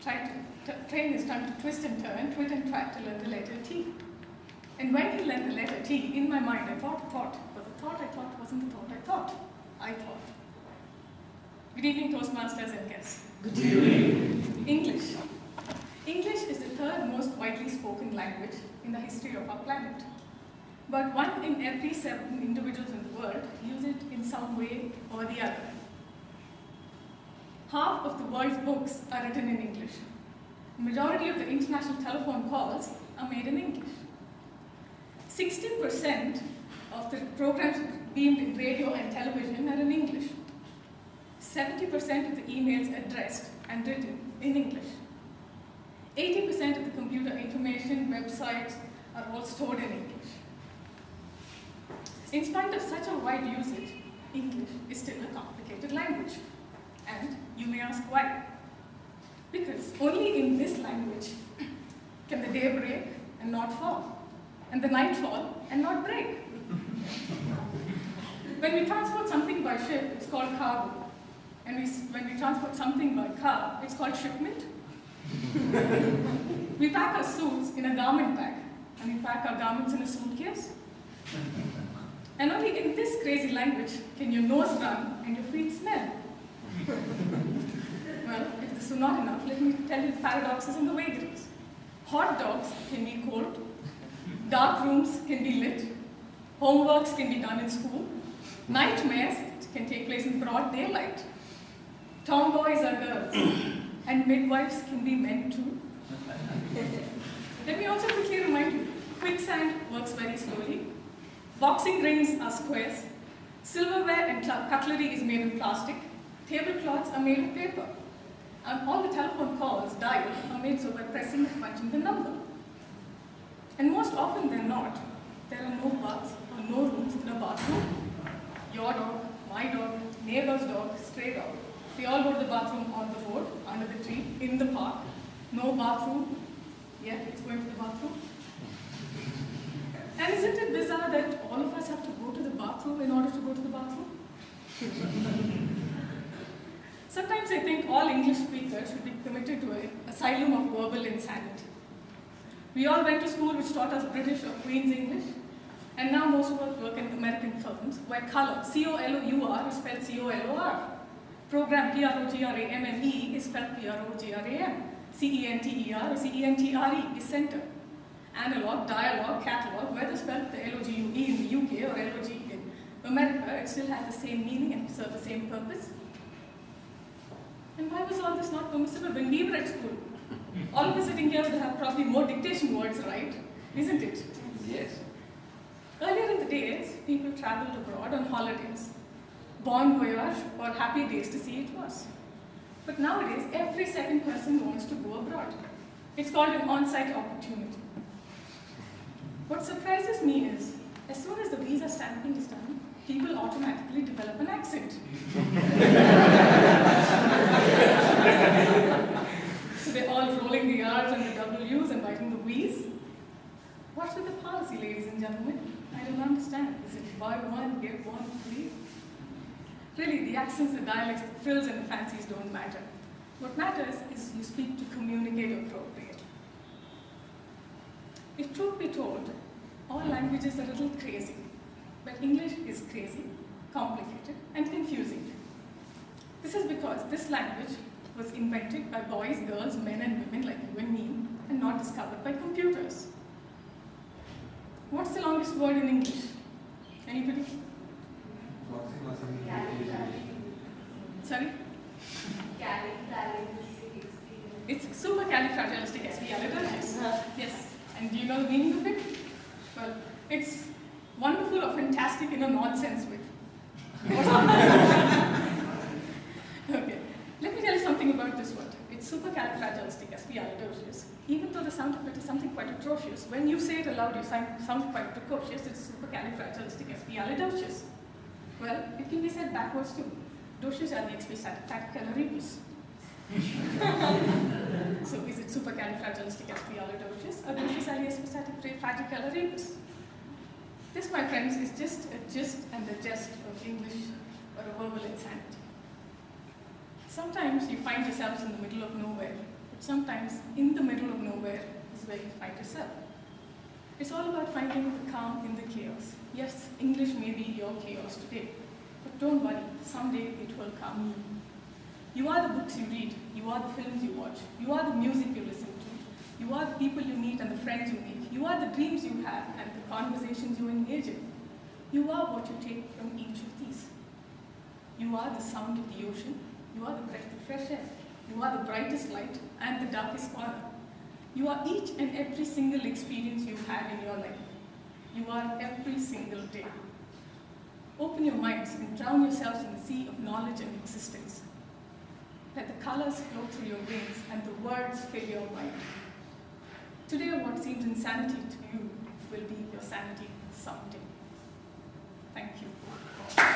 train his tongue to twist and turn, twit and twat to learn the letter T. And when he learned the letter T, in my mind I thought, but the thought I thought wasn't the thought I thought. I thought. Good evening, Toastmasters and guests. Good evening. English. English is the third most widely spoken language in the history of our planet. But 1 in every 7 individuals in the world use it in some way or the other. Half of the world's books are written in English. The majority of the international telephone calls are made in English. 60% of the programs beamed in radio and television are in English. 70% of the emails addressed and written in English. 80% of the computer information, websites are all stored in English. In spite of such a wide usage, English is still a complicated language. And you may ask why. Because only in this language can the day break and not fall, and the night fall and not break. When we transport something by ship, it's called cargo. And when we transport something by car, it's called shipment. We pack our suits in a garment bag, and we pack our garments in a suitcase. And only in this crazy language can your nose run and your feet smell. Well, if this is not enough, let me tell you the paradoxes and the vagaries. Hot dogs can be cold, dark rooms can be lit, homeworks can be done in school, nightmares can take place in broad daylight, tomboys are girls, and midwives can be men too. Let me also quickly remind you, quicksand works very slowly, boxing rings are squares, silverware and cutlery is made of plastic, tablecloths are made of paper, and all the telephone calls dialed are made so by pressing and punching the number. And most often than not, there are no baths or no rooms in a bathroom. Your dog, my dog, neighbor's dog, stray dog, they all go to the bathroom on the road, under the tree, in the park. No bathroom, yet it's going to the bathroom. And isn't it bizarre that all of us have to go to the bathroom in order to go to the bathroom? Sometimes I think all English speakers should be committed to an asylum of verbal insanity. We all went to school which taught us British or Queen's English, and now most of us work in American firms where color, C-O-L-O-U-R, is spelled C-O-L-O-R. Program, P-R-O-G-R-A-M-M-E, is spelled P-R-O-G-R-A-M. C-E-N-T-E-R or C-E-N-T-R-E is center. Analog, dialogue, catalog, whether spelled the L-O-G-U-E in the UK or L-O-G in America, it still has the same meaning and serves the same purpose. And why was all this not permissible when we were at school? All of us sitting here would have probably more dictation words, right? Isn't it? Yes. Earlier in the days, people traveled abroad on holidays. Bon voyage or happy days to see it was. But nowadays, every second person wants to go abroad. It's called an on-site opportunity. What surprises me is, as soon as the visa stamping is done, people automatically develop an accent. So they're all rolling the R's and the W's and biting the V's. What's with the policy, ladies and gentlemen? I don't understand. Is it buy one, get one free? Really, the accents, the dialects, the frills, and the fancies don't matter. What matters is you speak to communicate appropriately. If truth be told, all languages are a little crazy, but English is crazy, complicated, and confusing. This is because this language was invented by boys, girls, men, and women like you and me, and not discovered by computers. What's the longest word in English? Anybody? Sorry? It's supercalifragilisticexpialidocious. Yes. And do you know the meaning of it? Well, it's wonderful or fantastic in a nonsense way. Okay. Let me tell you something about this word. It's supercalifragilisticexpialidocious. Even though the sound of it is something quite atrocious, when you say it aloud, you sound quite precocious. It's supercalifragilisticexpialidocious. Well, it can be said backwards too. Docious aliexpialidocious. So is it supercalifragilisticexpialidocious or docious aliexpialidocious? This, my friends, is just a gist and the jest of English or a verbal insanity. Sometimes you find yourselves in the middle of nowhere, but sometimes in the middle of nowhere is where you find yourself. It's all about finding the calm in the chaos. Yes, English may be your chaos today, but don't worry, someday it will calm you. You are the books you read, you are the films you watch, you are the music you listen to, you are the people you meet and the friends you make, you are the dreams you have and the conversations you engage in. You are what you take from each of these. You are the sound of the ocean, you are the breath of fresh air, you are the brightest light and the darkest corner. You are each and every single experience you've had in your life. You are every single day. Open your minds and drown yourselves in the sea of knowledge and existence. Let the colors flow through your veins and the words fill your mind. Today, what seems insanity to you will be your sanity someday. Thank you.